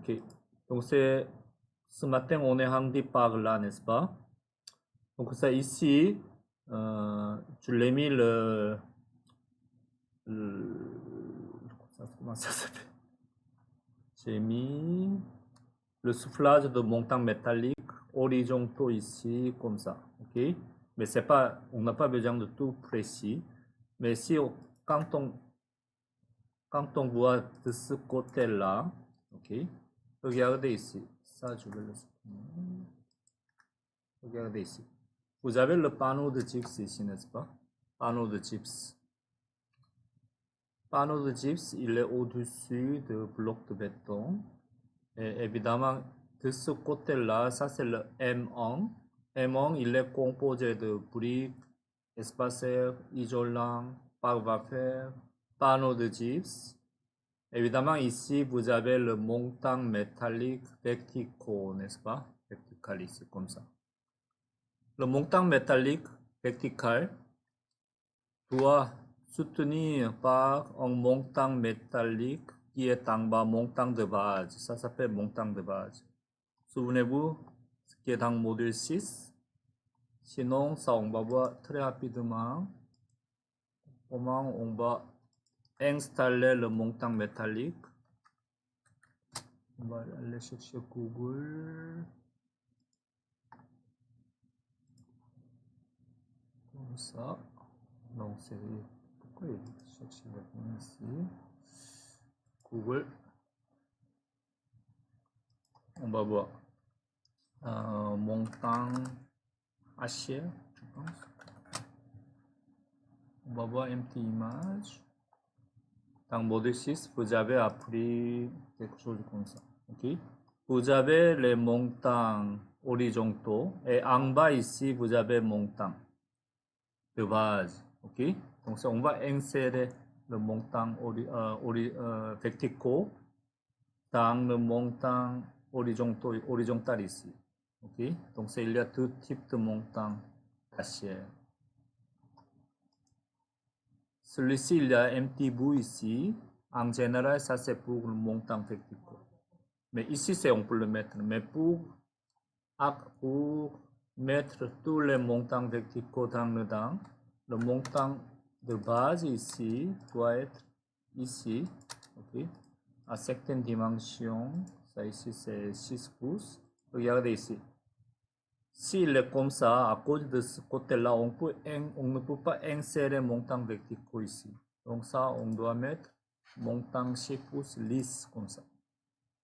Ok. Donc c'est ce matin on est rendu par là, n'est-ce pas? Donc ça ici, je l'ai mis comment ça s'appelle? J'ai mis le soufflage de montant métallique horizontaux ici comme ça, ok? Mais c'est pas, on n'a pas besoin de tout précis. Mais si quand on quand on voit de ce côté-là, ok? Regardez ici. Ça, je vais le supprimer. Regardez ici. Vous avez le panneau de gyps ici, n'est-ce pas? Panneau de gyps. Panneau de gyps, il est au-dessus du bloc de béton. Et évidemment, de ce côté-là, ça c'est le M1. M1, il est composé de briques, espaceurs, isolants, pare-vapeur, panneau de gyps. Évidemment, ici, vous avez le montant métallique vertical, n'est-ce pas? Vertical ici, comme ça. Le montant métallique vertical doit soutenir par un montant métallique qui est en bas, montant de base. Ça s'appelle montant de base. Souvenez-vous, ce qui est dans le module 6. Sinon, ça, on va voir très rapidement comment on va installer le montant métallique. On va aller chercher Google. Comme ça. Donc, c'est... Pourquoi il cherche ici? Google. On va voir. Montant acier, je pense. On va voir empty image. Dans module 6, vous avez appris quelque chose comme ça. Ok? Vous avez les montants horizontaux et en bas ici, vous avez montant de base. Ok? Donc, on va insérer le montant vertical dans le montant horizontal ici. Ok? Donc, il y a deux types de montants acier. Celui-ci, il y a un petit bout ici. En général, ça c'est pour le montant vertical. Mais ici, on peut le mettre. Mais pour mettre tous les montants verticaux dedans, le montant de base ici doit être ici. Okay. À certaines dimensions, ça ici c'est 6 pouces. Regardez ici. S'il est comme ça, à cause de ce côté-là, on ne peut pas insérer montant vertical ici. Donc ça, on doit mettre montant 6 pouces lisse comme ça.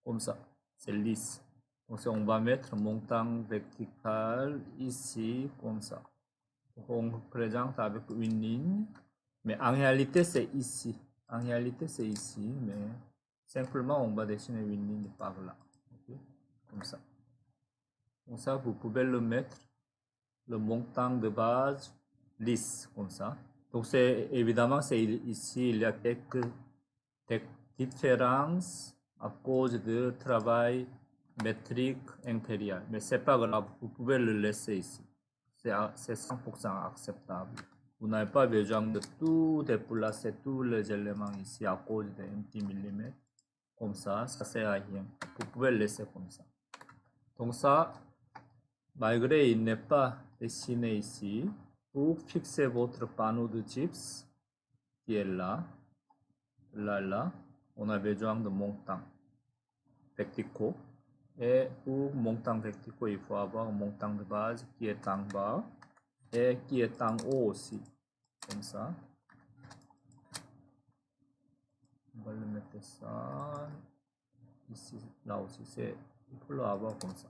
Comme ça, c'est lisse. Donc on va mettre montant vertical ici comme ça. Donc, on représente avec une ligne. Mais en réalité, c'est ici. En réalité, c'est ici. Mais simplement, on va dessiner une ligne par là. Okay? Comme ça. Comme ça, vous pouvez le mettre, le montant de base lisse, comme ça. Donc, évidemment, c'est ici, il y a quelques différences à cause du travail métrique impérial. Mais c'est pas grave, vous pouvez le laisser ici. C'est 100% acceptable. Vous n'avez pas besoin de tout déplacer tous les éléments ici à cause d'un petit millimètre. Comme ça sert à rien. Vous pouvez le laisser comme ça. Donc ça, malgré il n'est pas dessiné ici, pour fixer votre panneau de gyps qui est là, là, on a besoin de montant verticaux. Et pour montant verticaux, il faut avoir un montant de base qui est en bas et qui est en haut aussi. Comme ça. On va le mettre ça. Ici, là aussi, il faut l'avoir comme ça.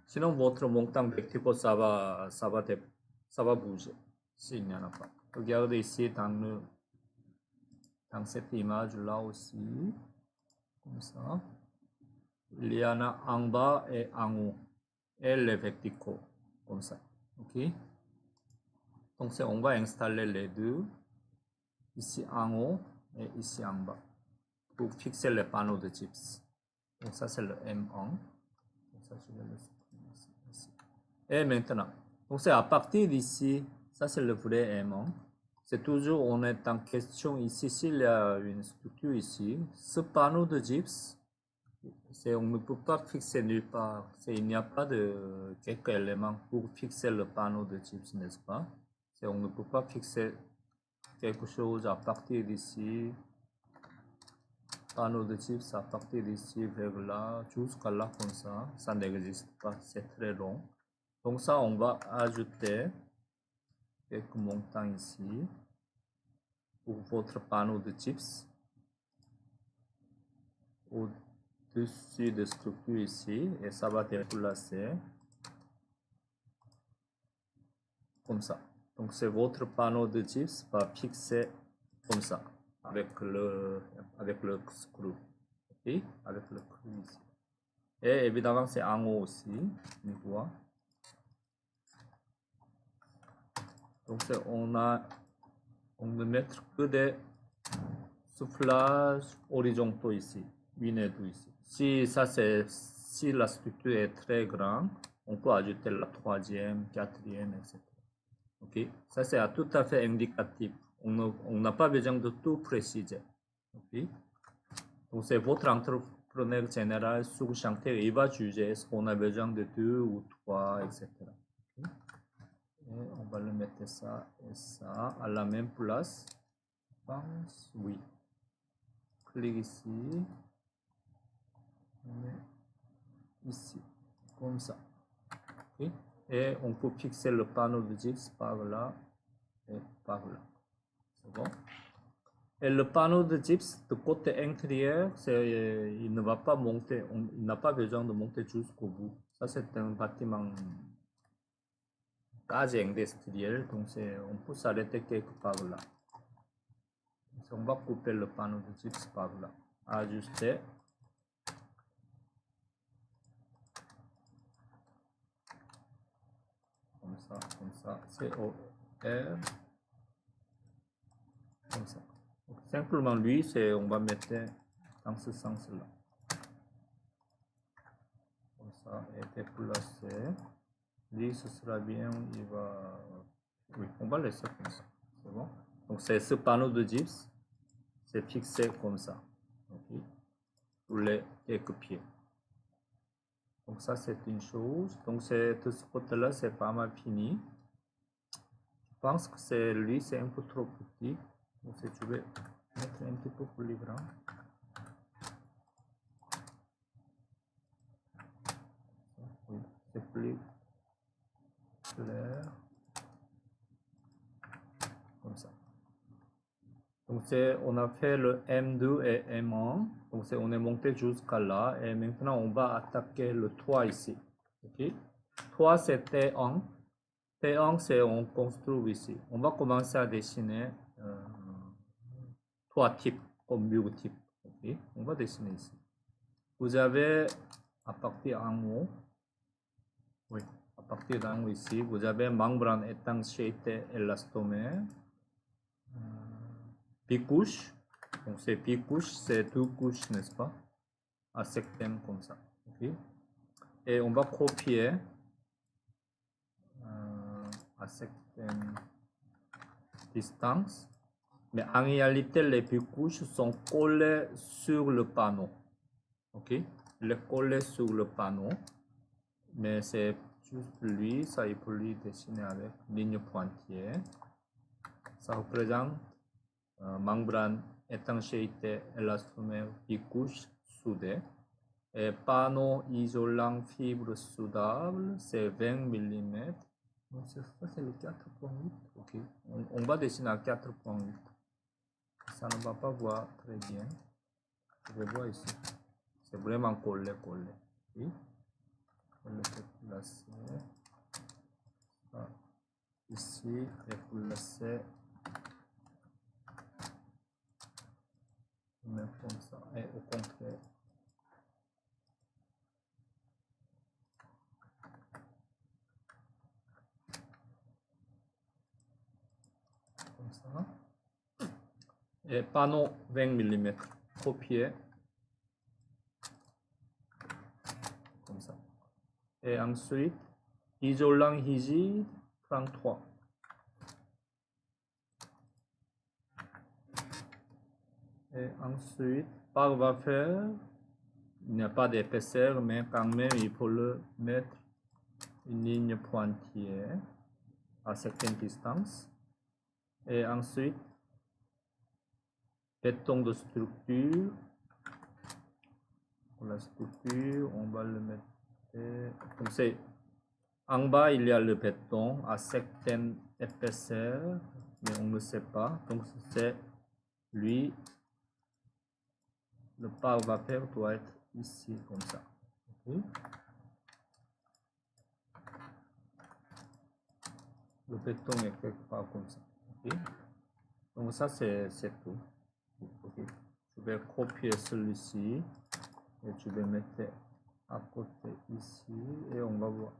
Sinon, votre montant vertical, ça va bouger. S'il n'y en a pas. Regardez ici dans cette image-là aussi. Comme ça. Il y en a en bas et en haut. Et les verticaux. Comme ça. OK? Donc, on va installer les deux. Ici en haut et ici en bas. Pour fixer les panneaux de gyps. Donc, ça, c'est le M1. Donc, ça, je vais le ici. Et maintenant, donc c'est à partir d'ici, ça c'est le vrai M1. C'est toujours, on est en question ici, s'il y a une structure ici, ce panneau de gyps, On ne peut pas fixer nulle part. Il n'y a pas de quelques éléments pour fixer le panneau de chips, n'est-ce pas? On ne peut pas fixer quelque chose à partir d'ici, panneau de chips à partir d'ici vers là, jusqu'à là comme ça n'existe pas, c'est très long. Donc ça, on va ajouter quelques montants ici pour votre panneau de chips. Au-dessus de structure ici, et ça va déplacer comme ça. Donc c'est votre panneau de chips va fixer comme ça avec le screw, okay? Avec le screw ici. Et évidemment c'est en haut aussi, on voit. Donc on ne mettre que des soufflages horizontaux ici, une et deux ici. Si la structure est très grande, on peut ajouter la troisième, quatrième, etc. Ok, ça c'est tout à fait indicatif. On n'a pas besoin de tout préciser. Ok, donc c'est votre entrepreneur général sur chantier, il va juger est-ce qu'on a besoin de 2 ou 3, etc. Okay. Et on va le mettre ça et ça à la même place. Je pense, oui. Clique ici. On met ici, comme ça. Okay. Et on peut fixer le panneau de gyps par là et par là. C'est bon? Et le panneau de gyps de côté intérieur, il ne va pas monter, il n'a pas besoin de monter jusqu'au bout. Ça, c'est un bâtiment quasi industriel, donc on peut s'arrêter quelque part là. On va couper le panneau de gyps par là. Ajuster. Comme ça, COR. Comme ça. Donc, simplement lui, on va mettre dans ce sens-là. Comme ça, et déplacer. Lui, ce sera bien, il va... Oui, on va laisser comme ça. C'est bon? Donc, c'est ce panneau de gyps, c'est fixé comme ça. Okay? Pour les quelques pieds. Donc, ça, c'est une chose. Donc, de ce côté-là, c'est pas mal fini. Je pense que lui, c'est un peu trop petit. Donc, si tu veux mettre un petit peu plus grand. Oui, c'est plus clair. Comme ça. Donc on a fait le M2 et M1. Donc on est monté jusqu'à là. Et maintenant on va attaquer le 3 ici. Okay? 3 c'est T1. T1 c'est on construit ici. On va commencer à dessiner 3 types comme mur type. Okay? On va dessiner ici. Vous avez à partir en haut. Oui, à partir d'en haut ici, vous avez membrane étanchéité élastomère. Bicouche, donc c'est bicouche, c'est 2 couches, n'est-ce pas? À certaines comme ça. Okay? Et on va copier à certaines distances. Mais en réalité, les bicouches sont collées sur le panneau. Ok? Les coller sur le panneau. Mais c'est juste lui, ça il peut lui dessiner avec ligne pointillée. Ça représente membrane étanchéité élastomère bicouche soudée. Et panneau isolant fibre soudable, c'est 20 mm. Donc ça c'est le 4.8. Ok. On va dessiner à 4.8. Ça ne va pas voir très bien. Je vais voir ici. C'est vraiment collé. Okay. On va le placer. Ça, ici, et placer. Même comme ça. Et au contraire. Comme ça. Et panneau 20 mm. Copier. Comme ça. Et ensuite, isolant rigide, 33. Et ensuite, barre va faire il n'y a pas d'épaisseur, mais quand même, il faut le mettre une ligne pointillée à certaine distance. Et ensuite, béton de structure. Pour la structure, on va le mettre. Donc c'est en bas, il y a le béton à certaine épaisseur, mais on ne sait pas. Donc c'est lui. Le pare-vapeur doit être ici comme ça. Okay. Le béton est quelque part comme ça. Okay. Donc ça c'est tout. Okay. Je vais copier celui-ci et je vais mettre à côté ici et on va voir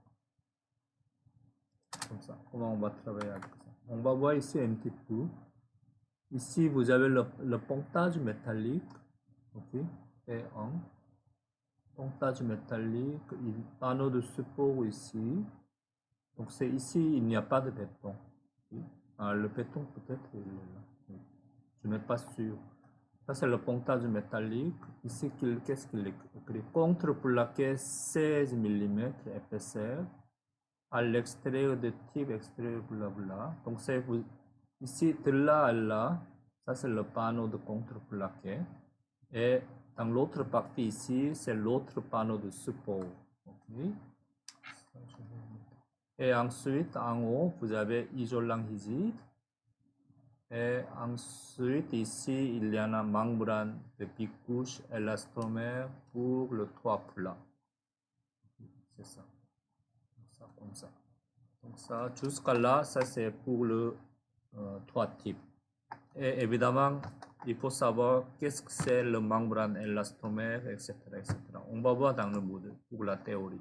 comme ça. Comment on va travailler avec ça. On va voir ici un petit peu. Ici vous avez le pontage métallique. Ok. Et un pontage métallique, panneau de support ici. Donc c'est ici, il n'y a pas de béton. Okay. Le béton peut-être il est là. Je n'ai pas sûr. Ça c'est le pontage métallique. Ici, qu'est-ce qu'il écrit? Contre-plaqué 16 mm épaisseur. À l'extérieur de type extérieur, blabla. Donc c'est ici de là à là. Ça c'est le panneau de contre-plaqué. Et dans l'autre partie ici, c'est l'autre panneau de support. Okay. Et ensuite, en haut, vous avez isolant rigide. Et ensuite, ici, il y en a membrane de bicouche élastomère pour le toit plat. C'est ça. Comme ça. Donc ça, jusqu'à là, ça c'est pour le toit type. Et évidemment, il faut savoir qu'est-ce que c'est le membrane élastomère, etc., etc. On va voir dans le module pour la théorie.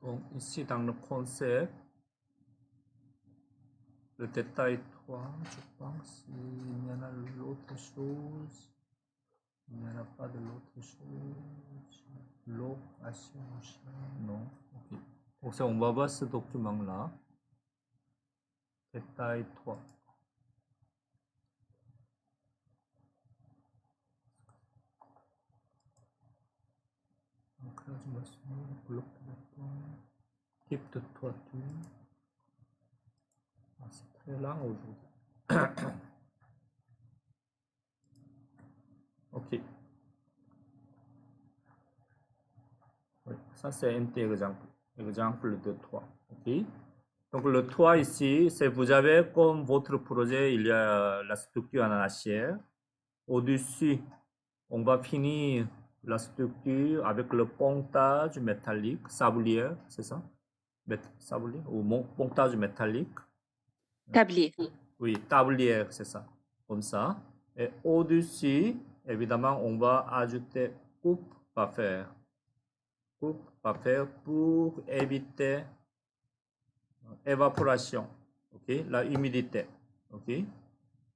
Donc ici dans le concept, le détail 3, je pense, il y en a l'autre chose, il n'y en a pas de l'autre chose, l'eau, non, ok. Donc ça, on va voir ce document-là, détail 3. Bloc de béton, type de toiture. C'est très lent aujourd'hui. Ok. Oui, ça c'est un exemple. Exemple de toit. Ok. Donc le toit ici, c'est vous avez comme votre projet, il y a la structure en acier. Au-dessus, on va finir la structure avec le pontage métallique, sablier, c'est ça? Sablier ou pontage métallique? Tablier. Oui, tablier, c'est ça. Comme ça. Et au-dessus, évidemment, on va ajouter coupe-vapeur. Coupe-vapeur pour éviter évaporation. Ok, la humidité. Ok.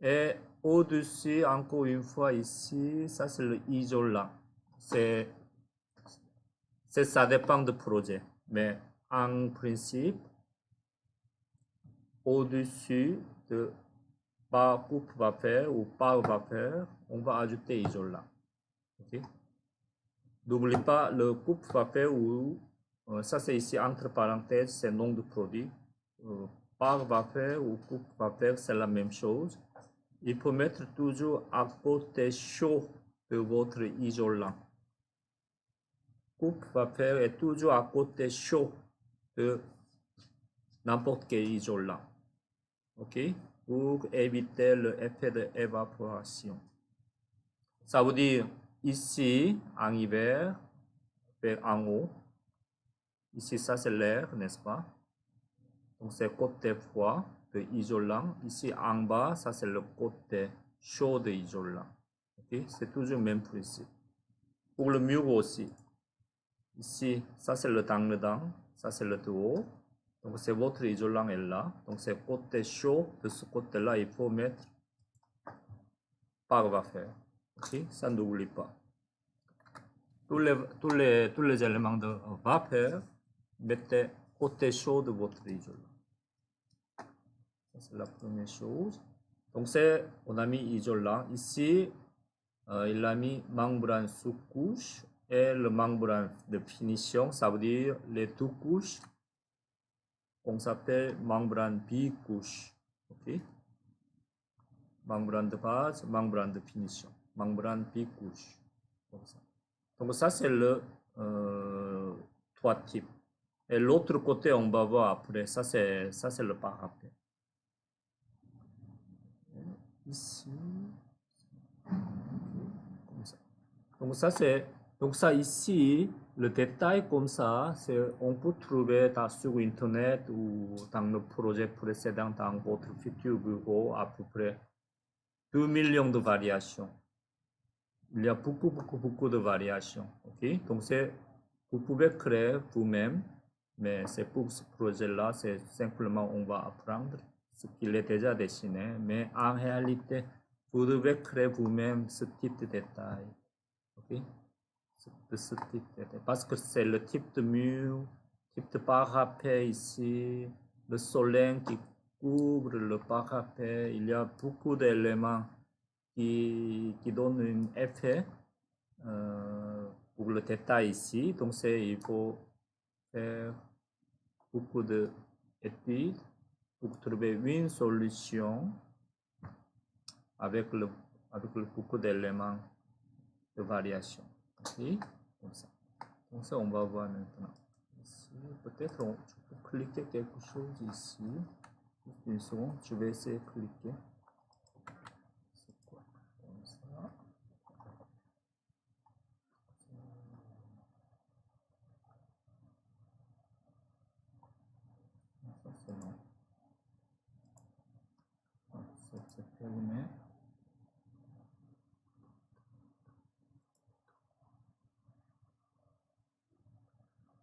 Et au-dessus, encore une fois ici, ça c'est le isolant. Ça dépend du projet. Mais en principe, au-dessus de par coupe-vapeur ou par vapeur, on va ajouter isolant. Okay? N'oublie pas le coupe-vapeur ou ça c'est ici entre parenthèses, c'est nom de produit. Par vapeur ou coupe-vapeur, c'est la même chose. Il faut mettre toujours à côté chaud de votre isolant. Coupe-vapeur est toujours à côté chaud de n'importe quel isolant. Ok? Pour éviter l'effet d'évaporation. Ça veut dire ici, en hiver, vers en haut. Ici, ça c'est l'air, n'est-ce pas? Donc c'est côté froid de isolant. Ici en bas, ça c'est le côté chaud de isolant. Okay? C'est toujours le même principe. Pour le mur aussi. Ici, ça c'est le dedans, ça c'est le dehors. Donc c'est votre isolant est là. Donc c'est côté chaud, de ce côté-là, il faut mettre par vapeur. Okay? Ça n'oublie pas. Tous les éléments de vapeur, mettez côté chaud de votre isolant. Ça c'est la première chose. Donc on a mis isolant. Ici, il a mis membrane sous-couche et le membrane de finition, ça veut dire les deux couches, on s'appelle membrane bicouche. Ok? Membrane de base, membrane de finition, membrane bicouche. Comme ça. Donc ça, c'est le toit type. Et l'autre côté, on va voir après. Ça, c'est le parapet. Ici. Comme ça. Donc ça ici, le détail comme ça, on peut trouver sur Internet ou dans le projet précédent dans votre futur bureau à peu près 2 millions de variations. Il y a beaucoup de variations. Okay? Donc vous pouvez créer vous-même, mais c'est pour ce projet-là, c'est simplement on va apprendre ce qu'il est déjà dessiné, mais en réalité, vous devez créer vous-même ce type de détail. Okay? Ce type de détail. Parce que c'est le type de mur, type de parapet ici, le soleil qui couvre le parapet, il y a beaucoup d'éléments qui donne un effet pour le détail ici. Donc il faut faire beaucoup d'études pour trouver une solution avec beaucoup d'éléments de variation. Okay? Comme ça. Donc ça, on va voir maintenant. Ici, peut-être je peux cliquer quelque chose ici. Juste une seconde, je vais essayer de cliquer. C'est fermé.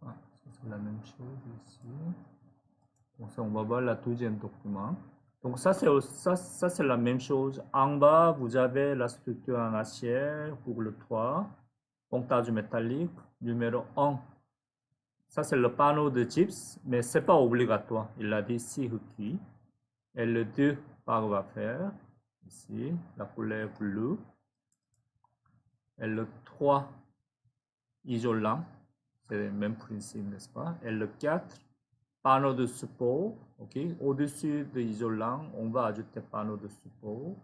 Ah, c'est la même chose ici. Donc ça, on va voir la deuxième document. Donc ça, c'est la même chose. En bas, vous avez la structure en acier pour le toit, pontage métallique, numéro 1. Ça, c'est le panneau de gypse, mais c'est pas obligatoire. Il a dit si requis. Et le 2, par va faire. Ici, la couleur bleue. Et le 3, isolant. C'est le même principe, n'est-ce pas? Et le 4, panneau de support. Okay? Au-dessus de l'isolant, on va ajouter panneau de support.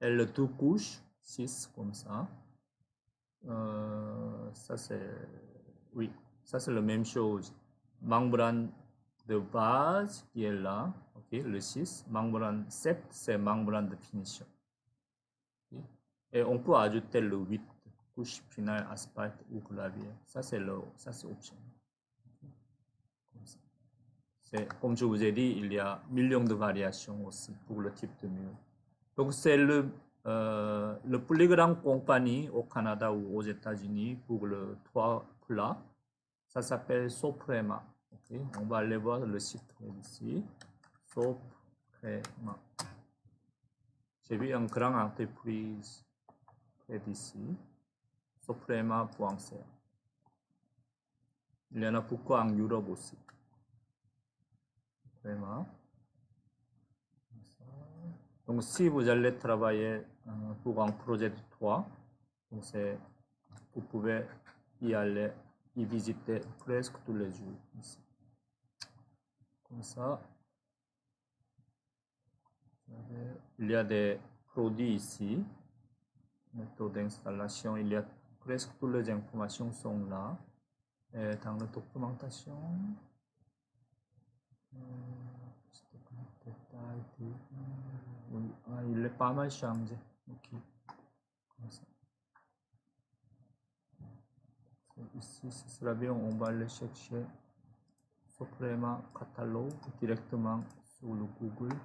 Et le deux couches, 6 comme ça. Ça c'est, oui, ça c'est la même chose. Membrane de base qui est là, okay, le 6. Membrane 7, c'est membrane de finition. Okay. Et on peut ajouter le 8, couche finale, asphalte ou clavier. Ça c'est optionnel. Comme je vous ai dit, il y a millions de variations aussi pour le type de mur. Donc c'est le plus grand compagnie au Canada ou aux États-Unis pour le toit plat. Ça s'appelle Soprema. Okay? On va aller voir le site ici. Soprema. J'ai vu une grande entreprise près d'ici. Soprema.ca. Il y en a beaucoup en Europe aussi. Soprema. Donc, si vous allez travailler pour un projet de toit, vous pouvez y aller, y visiter presque tous les jours. Ici. Comme ça, il y a des produits ici, méthode d'installation, il y a presque toutes les informations sont là. Et dans la documentation, il est pas mal changé. Okay. Comme ça. Ici, ce sera bien, on va aller chercher Soprema catalogue directement sur le Google.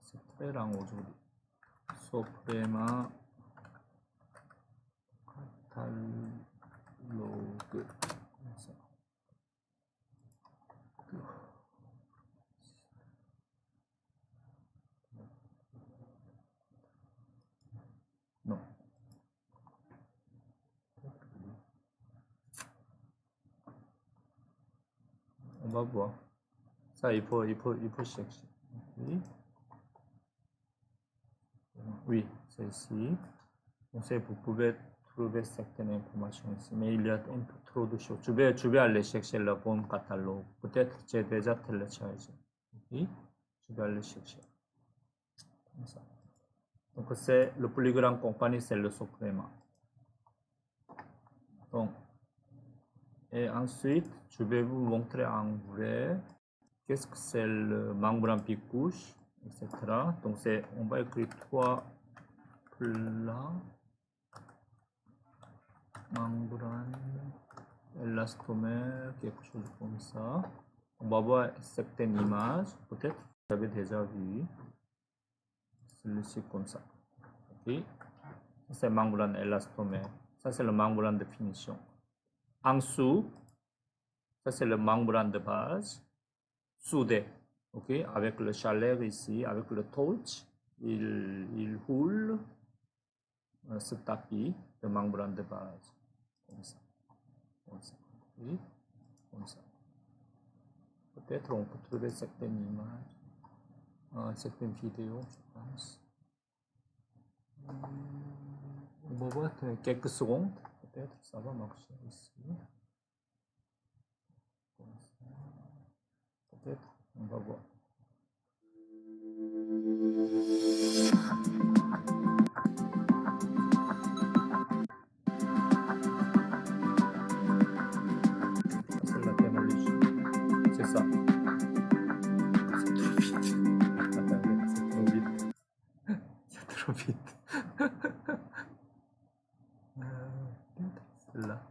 C'est très lent aujourd'hui. Soprema catalogue. Comme ça. Non. va voir. Ça, il faut chercher. Okay. Oui, c'est ici. Vous pouvez trouver certaines informations ici, mais il y a un peu trop de choses. Je vais aller chercher le bon catalogue. Peut-être j'ai déjà téléchargé. Okay. Je vais aller chercher. Comme ça. Donc, c'est le plus grand compagnie, c'est le Suprema. Donc, et ensuite, je vais vous montrer en vrai qu'est-ce que c'est le membrane bicouche, etc. Donc, on va écrire 3 plats, membrane, élastomère, quelque chose comme ça. On va voir certaines images, peut-être vous avez déjà vu, celui-ci comme ça. Ok, c'est membrane élastomère. Ça, c'est le membrane de finition. En dessous, ça c'est le membrane de base, soudé, ok, avec le chaleur ici, avec le torch, il roule ce tapis de membrane de base, comme ça, okay, comme ça. Peut-être on peut trouver certaines images, certaines vidéos, je pense. On va voir quelques secondes, peut-être ça va marcher ici. Peut-être, on va voir. C'est la démolition. C'est ça. C'est trop vite. Attendez, c'est trop vite. C'est trop vite. Là,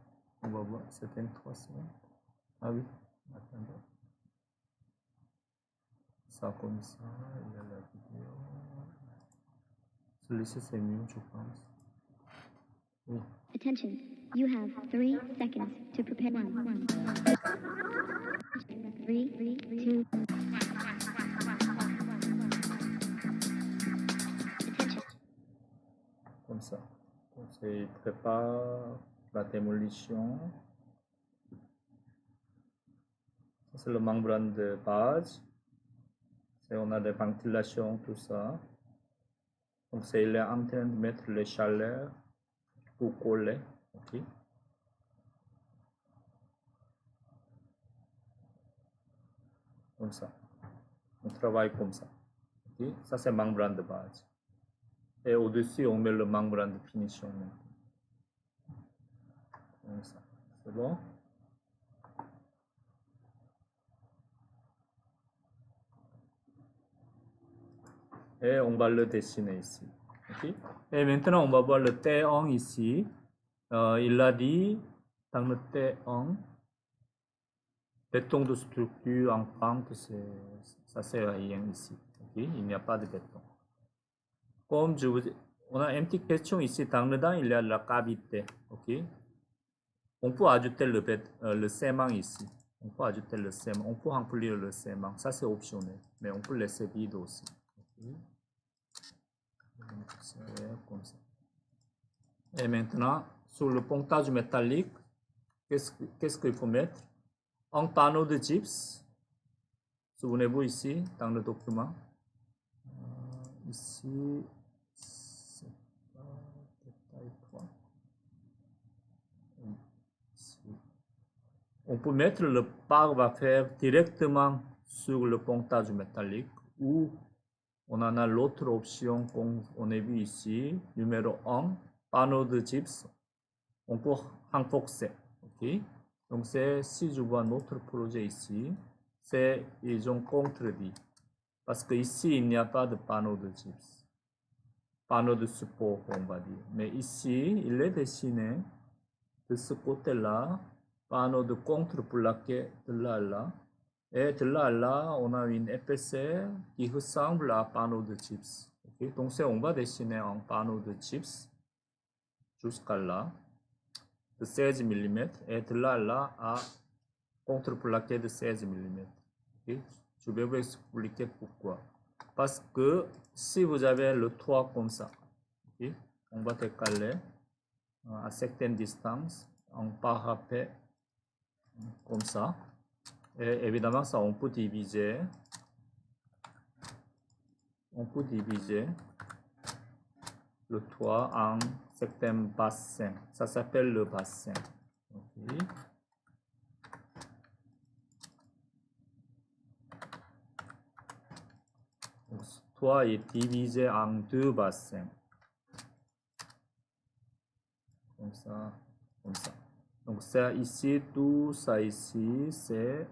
on va voir, c'était une 3 semaines. Ah oui, attendez. Ça comme ça, il y a la vidéo. Celui-ci c'est mieux, je pense. Oui. Attention, you have 3 seconds to prepare. 1. 3, 2. Comme ça. Donc, il prépare la démolition. C'est le membrane de base. On a des ventilations, tout ça. Donc il est en train de mettre les chaleurs pour coller. Okay. Comme ça. On travaille comme ça. Okay. Ça c'est membrane de base. Et au-dessus, on met le membrane de finition. Comme ça. C'est bon? Et on va le dessiner ici. Okay. Et maintenant, on va voir le T1 ici. Il a dit dans le T1, béton de structure en pente, ça sert à rien ici. Okay. Il n'y a pas de béton. Comme je vous dis, on a une petite question ici. Dans le dedans, il y a la cavité. Okay. On peut ajouter le sément ici. On peut ajouter le sément. On peut remplir le sément. Ça, c'est optionnel. Mais on peut laisser vide aussi. Okay. Comme ça. Et maintenant, sur le pontage métallique, qu'est-ce qu'il faut mettre? Un panneau de gypse. Souvenez-vous ici, dans le document. Ici, c'est détail 3. Ici. On peut mettre le par va faire directement sur le pontage métallique ou on en a l'autre option qu'on a vu ici, numéro 1, panneau de gypse. On peut renforcer. Okay? Donc, si je vois notre projet ici, ils ont contredit. Parce qu'ici, il n'y a pas de panneau de gypse. Panneau de support, on va dire. Mais ici, il est dessiné de ce côté-là, panneau de contreplaqué de là à là. Et de là à là, on a une épaisseur qui ressemble à un panneau de gypse. Okay? Donc, on va dessiner un panneau de gypse jusqu'à là, de 16 mm, et de là à là à contreplaqué de 16 mm. Okay? Je vais vous expliquer pourquoi. Parce que si vous avez le toit comme ça, okay? On va décaler à certaines distances en parapet comme ça. Et évidemment, ça, on peut diviser le toit en certains bassins. Ça s'appelle le bassin. Okay. Donc, ce toit est divisé en deux bassins. Comme ça, comme ça. Donc ça ici, tout ça ici, c'est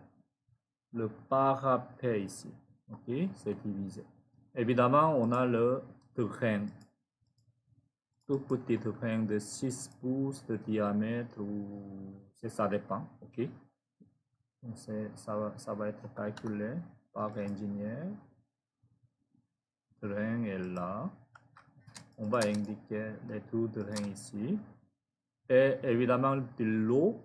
le parapet ici. Ok, c'est divisé. Évidemment, on a le terrain. Tout petit terrain de 6 pouces de diamètre, ou ça dépend. Ok, donc ça va être calculé par l'ingénieur. Le terrain est là. On va indiquer les deux terrains ici. Et évidemment, de l'eau,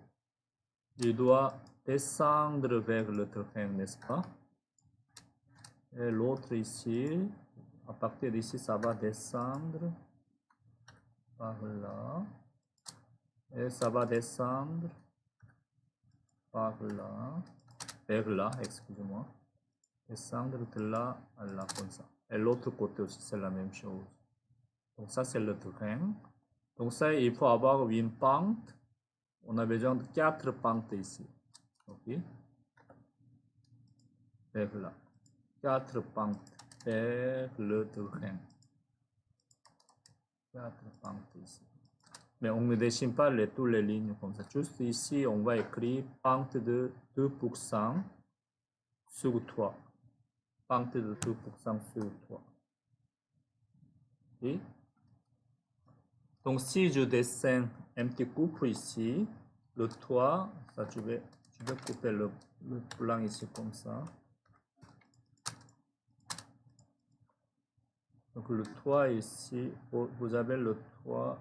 il doit descendre vers le terrain, n'est-ce pas? Et l'autre ici, à partir d'ici, ça va descendre par là. Et ça va descendre par là, vers là, excusez-moi. Descendre de là à là, comme ça. Et l'autre côté aussi, c'est la même chose. Donc ça, c'est le terrain. Donc ça, il faut avoir une pente. On a besoin de 4 pentes ici. Ok? Vers là. 4 pentes vers le terrain. 4 pentes ici. Mais on ne dessine pas toutes les lignes comme ça. Juste ici, on va écrire pente de 2% sur 3. Pente de 2% sur 3. Okay? Donc si je dessine un petit coupe ici, le toit, ça je vais couper le plan ici comme ça. Donc le toit ici, vous avez le toit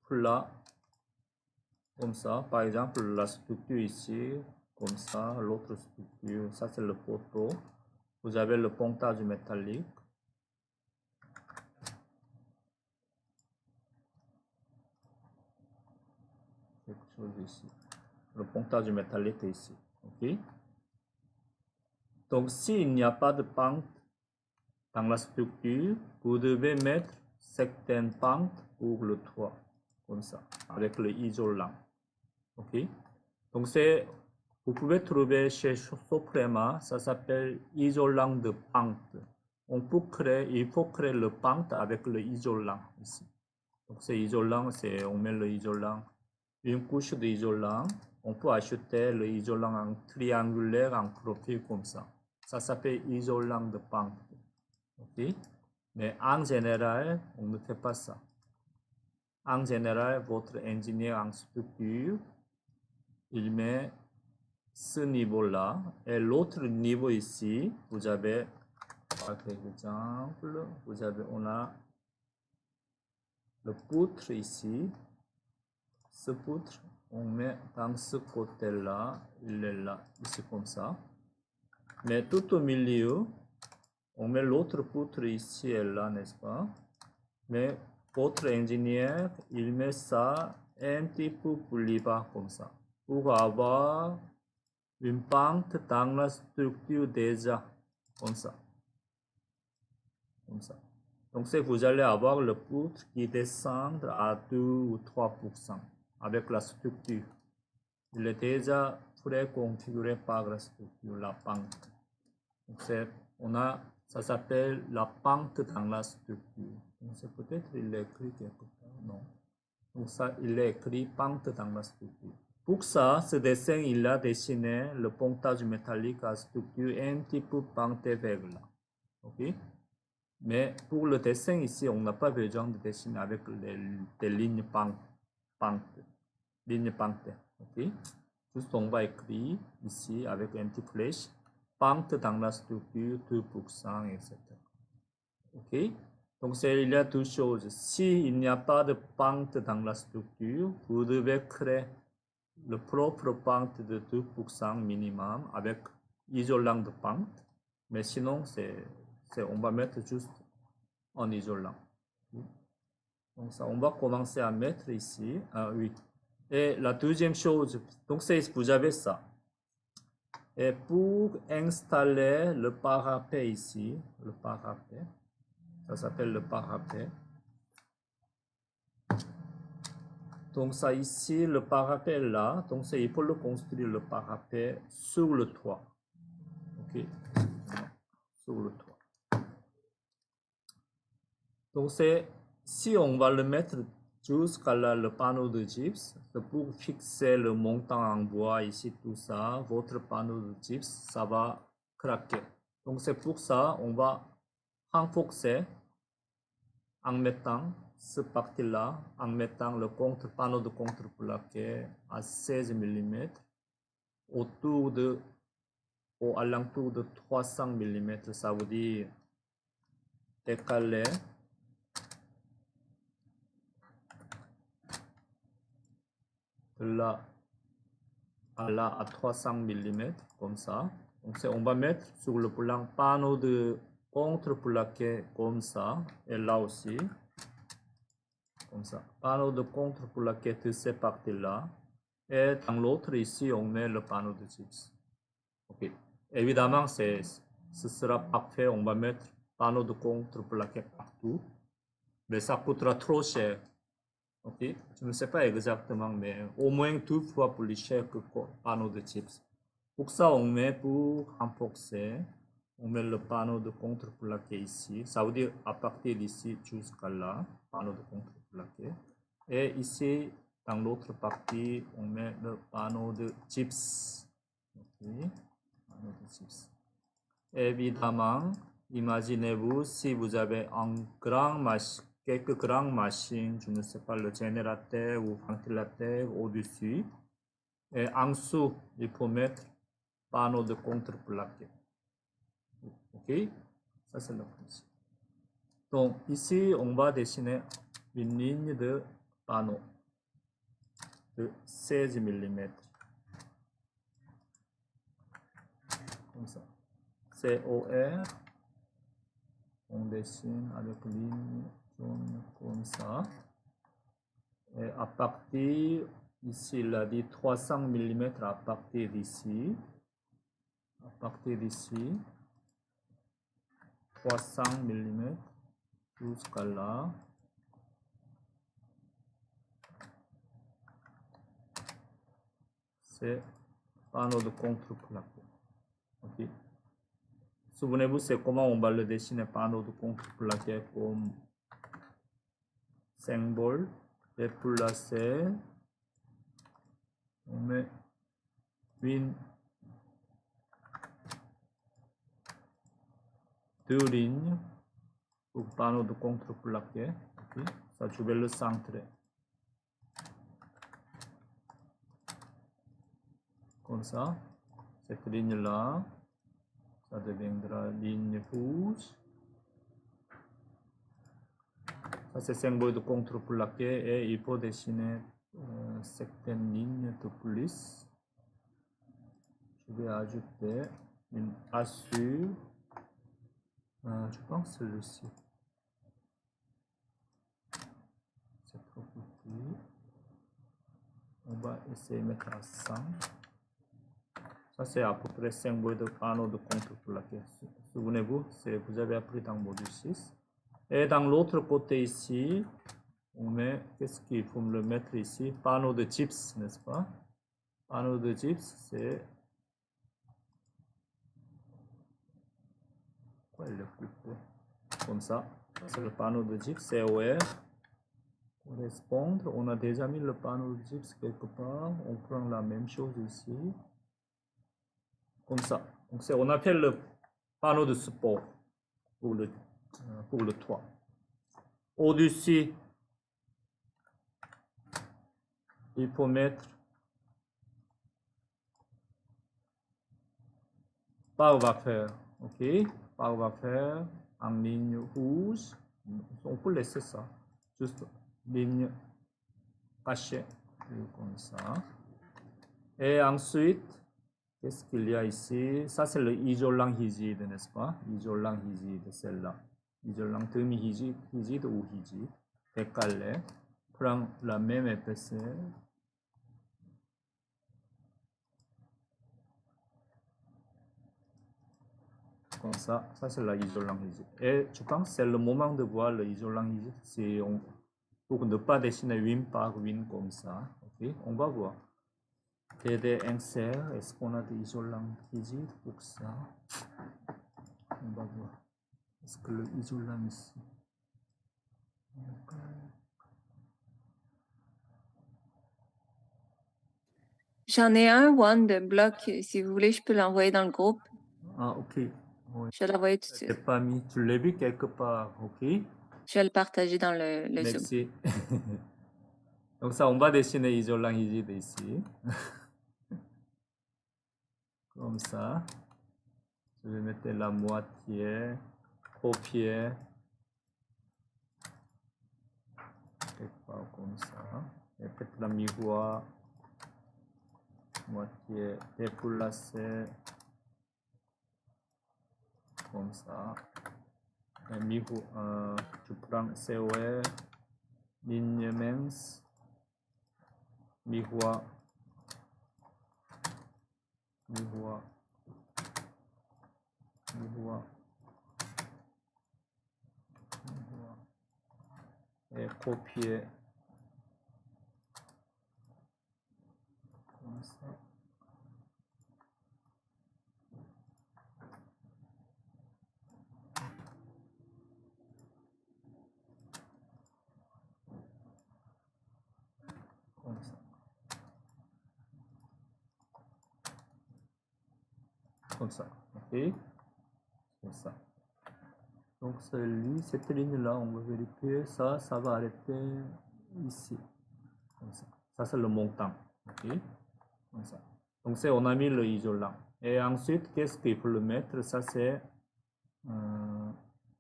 plat, comme ça. Par exemple, la structure ici, comme ça, l'autre structure, ça c'est le poteau. Vous avez le pontage métallique. Quelque chose ici. Le pontage métallique est ici. Ok. Donc, s'il n'y a pas de pente dans la structure, vous devez mettre certaines pentes pour le toit, comme ça, avec le isolant. Ok. Donc, vous pouvez trouver chez Soprema, ça s'appelle isolant de pente. Il faut créer le pente avec le isolant ici. Donc, c'est isolant, on met le isolant, une couche d'isolant. On peut acheter le isolant en triangulaire, en profil comme ça. Ça s'appelle isolant de pente. Okay? Mais en général, on ne fait pas ça. En général, votre ingénieur en structure, il met ce niveau-là. Et l'autre niveau ici, vous avez, par exemple, on a le poutre ici. Ce poutre, on met dans ce côté-là, il est là, ici comme ça. Mais tout au milieu, on met l'autre poutre ici et là, n'est-ce pas? Mais votre ingénieur, il met ça un petit peu plus bas comme ça, pour avoir une pente dans la structure déjà, comme ça. Comme ça. Donc, vous allez avoir le poutre qui descend à 2 ou 3% avec la structure. Il est déjà préconfiguré par la structure, la pente. Donc, ça s'appelle la pente dans la structure. Donc, peut-être il est écrit quelque part, non. Donc, ça, il est écrit pente dans la structure. Pour ça, ce dessin, il a dessiné le pontage métallique à structure un petit peu pentée vers là. Ok? Mais pour le dessin ici, on n'a pas besoin de dessiner avec des lignes pente. Lignes pentées. Ok? Juste on va écrire ici avec un petit flèche, pente dans la structure 2%, etc. Ok? Donc il y a deux choses. S'il n'y a pas de pente dans la structure, vous devez créer le propre pente de 2% minimum avec isolant de pente. Mais sinon, on va mettre juste en isolant. Donc ça, on va commencer à mettre ici. Oui. Et la deuxième chose, donc c'est vous avez ça. Et pour installer le parapet ici, le parapet, ça s'appelle le parapet. Donc ça ici, le parapet là, donc c'est il faut le construire le parapet sur le toit. Ok, sur le toit. Donc c'est si on va le mettre jusqu'à là le panneau de gypse, pour fixer le montant en bois ici tout ça, votre panneau de gypse, ça va craquer. Donc c'est pour ça on va renforcer en mettant ce partie-là, en mettant le panneau de contreplaqué à 16 mm au alentour de 300 mm, ça veut dire décaler de là à 300 mm, comme ça. Donc on va mettre sur le plan panneau de contreplaqué comme ça, et là aussi, comme ça. Panneau de contreplaqué de ces parties-là. Et dans l'autre ici, on met le panneau de gypse. Ok. Évidemment, ce sera parfait. On va mettre panneau de contreplaqué partout. Mais ça coûtera trop cher. Ok. Je ne sais pas exactement, mais au moins 2 fois plus cher que le panneau de gypse. Pour ça, on met pour renforcer. On met le panneau de contreplaqué ici. Ça veut dire à partir d'ici jusqu'à là, panneau de contreplaqué. Et ici, dans l'autre partie, on met le panneau de gypse. Okay. Panneau de gypse. Évidemment, imaginez-vous si vous avez quelques grandes machines, je ne sais pas, le générateur ou ventilateur au-dessus. Et en dessous, il faut mettre panneau de contreplaqué. Ok, ça c'est le principe. Donc ici, on va dessiner une ligne de panneau de 16 mm. Comme ça. COR. On dessine avec ligne jaune comme ça. Et à partir, ici, il a dit 300 mm à partir d'ici. À partir d'ici. 300 mm jusqu'à là. C'est panneau de contreplaqué. Ok. Souvenez-vous, c'est comment on va le dessiner panneau de contreplaqué comme symbole. Déplacer. On met une, deux lignes pour panneau de contreplaqué. Okay. Ça, je vais le centrer. Comme ça. Cette ligne-là, ça deviendra ligne rouge. Ça, c'est symbole de contreplaqué et il faut dessiner certaines lignes de plus. Je vais ajouter une assure. Je pense celui-ci. C'est trop petit. On va essayer de mettre à 100. Ça, c'est à peu près symbole de panneau de contreplaqué. Souvenez-vous, vous avez appris dans le module 6. Et dans l'autre côté ici, on met, qu'est-ce qu'il faut le mettre ici? Panneau de gypse, n'est-ce pas? Panneau de gypse, c'est... Quoi, il est plus court? Comme ça. C'est le panneau de gypse, COR. Correspondre. On a déjà mis le panneau de gypse quelque part. On prend la même chose ici. Comme ça. Donc on appelle le panneau de support pour le toit. Au-dessus, il faut mettre pare vapeur. Ok, pare vapeur en ligne rouge. On peut laisser ça. Juste ligne cachée. Comme ça. Et ensuite, qu'est-ce qu'il y a ici? Ça, c'est le isolant rigide, n'est-ce pas? Isolant rigide, celle-là. Isolant demi-rigide ou rigide. Décalé. Prends la même épaisseur. comme ça c'est l'isolant rigide. Et je pense que c'est le moment de voir l'isolant rigide. Pour ne pas dessiner win par win comme ça. Ok, on va voir. TD insert, est-ce qu'on a des isolants rigides pour ça? On va voir. Est-ce que l'isolant ici? J'en ai un one de bloc. Si vous voulez, je peux l'envoyer dans le groupe. Ah, ok. Oui. Je vais l'envoyer tout de C'est suite. pas mis. Tu l'as vu quelque part, ok? Je vais le partager dans le Zoom. Merci. Donc ça, on va dessiner isolant rigide ici. Comme ça. Je vais mettre la moitié, copier. Quelque part comme ça. Et peut-être la miroir. Moitié déplacer. Comme ça. Et miroir, je prends COR. Lineaments. Miroir. Miroir. Miroir. Miroir. Et copier. Comme ça. Comme ça. Comme ça. Ok. Comme ça. Donc cette ligne-là, on va vérifier. Ça va arrêter ici. Comme ça. Ça, c'est le montant. Ok. Comme ça. Donc, on a mis le isolant. Et ensuite, qu'est-ce qu'il faut le mettre? Ça, c'est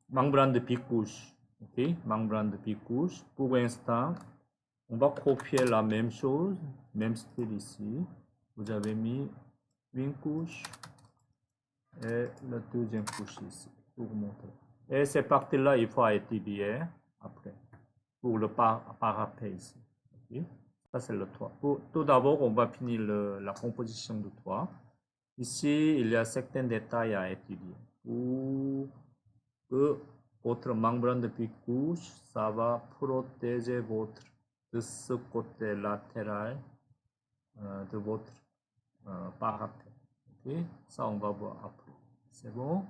membrane de bicouche. Ok. Membrane de bicouche. Pour l'instant, on va copier la même chose, même style ici. Vous avez mis une couche et la deuxième couche ici pour montrer. Et ces parties-là, il faut étudier après pour le parapet ici. Okay. Ça, c'est le toit. Tout d'abord, on va finir la composition du toit. Ici, il y a certains détails à étudier. Pour que votre membrane de bicouche, ça va protéger de ce côté latéral de votre parapet. Okay. Ça, on va voir après. C'est bon?